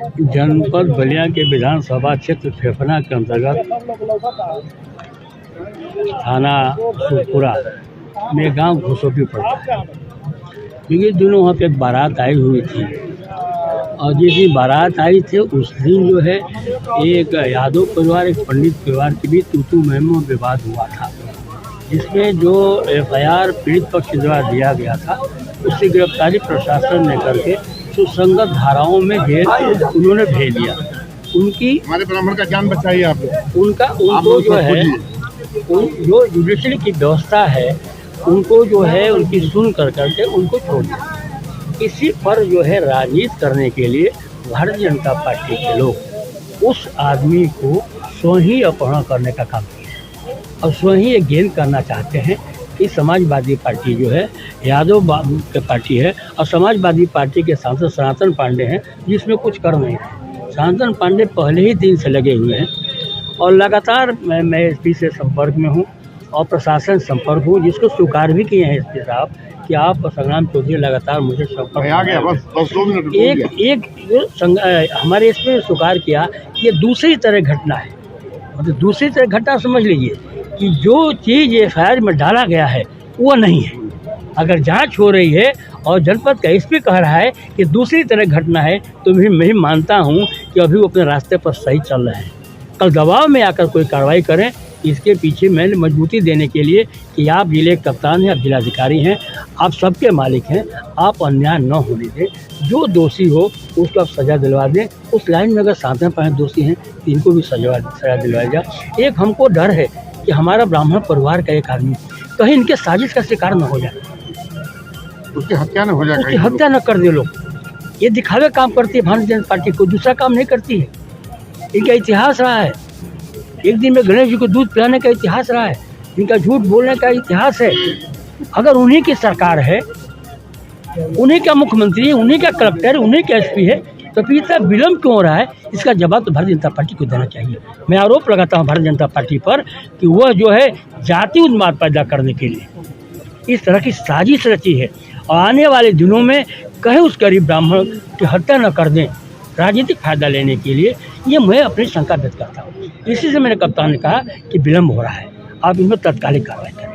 जनपद बलिया के विधानसभा क्षेत्र फेफना के अंतर्गत थाना सुरपुरा में गांव घुसोपी पड़ता है। क्योंकि दिनों वहाँ पे एक बारात आई हुई थी और जिस दिन बारात आई थी उस दिन जो है एक यादव परिवार एक पंडित परिवार के बीच तू महमो विवाद हुआ था, जिसमें जो FIR पीड़ित पक्ष द्वारा दिया गया था उसकी गिरफ्तारी प्रशासन ने करके सुसंगत धाराओं में जेल उन्होंने भेज दिया। उनकी हमारे ब्राह्मण का जान बचाइए आप लोग। उनको जो है जो जुडिशरी की व्यवस्था है उनको जो है उनकी सुन करके उनको छोड़ दिया। इसी पर जो है राजनीति करने के लिए भारतीय जनता पार्टी के लोग उस आदमी को स्वयं ही अपहरण करने का काम किया और स्वयं ही एक गेन करना चाहते हैं कि समाजवादी पार्टी जो है यादव की पार्टी है और समाजवादी पार्टी के सांसद सनातन पांडे हैं, जिसमें कुछ कर नहीं है। सनातन पांडे पहले ही दिन से लगे हुए हैं और लगातार मैं SP से संपर्क में हूँ और प्रशासन संपर्क हूँ, जिसको स्वीकार भी किए हैं SP साहब कि आप संग्राम चौधरी लगातार मुझे संपर्क हमारे इसमें स्वीकार किया कि ये दूसरी तरह घटना है। मतलब दूसरी तरह घटना समझ लीजिए कि जो चीज़ FIR में डाला गया है वो नहीं है। अगर जांच हो रही है और जनपद का SP कह रहा है कि दूसरी तरह घटना है तो मैं मानता हूं कि अभी वो अपने रास्ते पर सही चल रहे हैं। कल दबाव में आकर कोई कार्रवाई करें, इसके पीछे मैंने मजबूती देने के लिए कि आप जिले के कप्तान हैं, आप जिलाधिकारी हैं, आप सबके मालिक हैं, आप अन्याय न होने दें। जो दोषी हो उसको आप सज़ा दिलवा दें। उस लाइन में अगर 7-5 दोषी हैं इनको भी सज़ा दिलवाई जाए। एक हमको डर है कि हमारा ब्राह्मण परिवार का एक आदमी कहीं इनके साजिश का शिकार न हो जाए, उसकी हत्या न हो जाए, उसकी हत्या न कर दे लोग। ये दिखावे काम करती है भारतीय जनता पार्टी, को दूसरा काम नहीं करती है। इनका इतिहास रहा है, एक दिन में गणेश जी को दूध पिलाने का इतिहास रहा है, इनका झूठ बोलने का इतिहास है। अगर उन्हीं की सरकार है, उन्हीं का मुख्यमंत्री है, उन्हीं का कलेक्टर, उन्हीं का SP है, तो फिर इतना विलम्ब क्यों हो रहा है? इसका जवाब तो भारतीय जनता पार्टी को देना चाहिए। मैं आरोप लगाता हूँ भारतीय जनता पार्टी पर कि वह जो है जाति उन्माद पैदा करने के लिए इस तरह की साजिश रची है और आने वाले दिनों में कहीं उस गरीब ब्राह्मण की हत्या न कर दें राजनीतिक फायदा लेने के लिए। ये मैं अपनी शंका व्यक्त करता हूँ। इसी से मेरे कप्तान ने कहा कि विलम्ब हो रहा है, आप इसमें तत्कालिक कार्रवाई करें।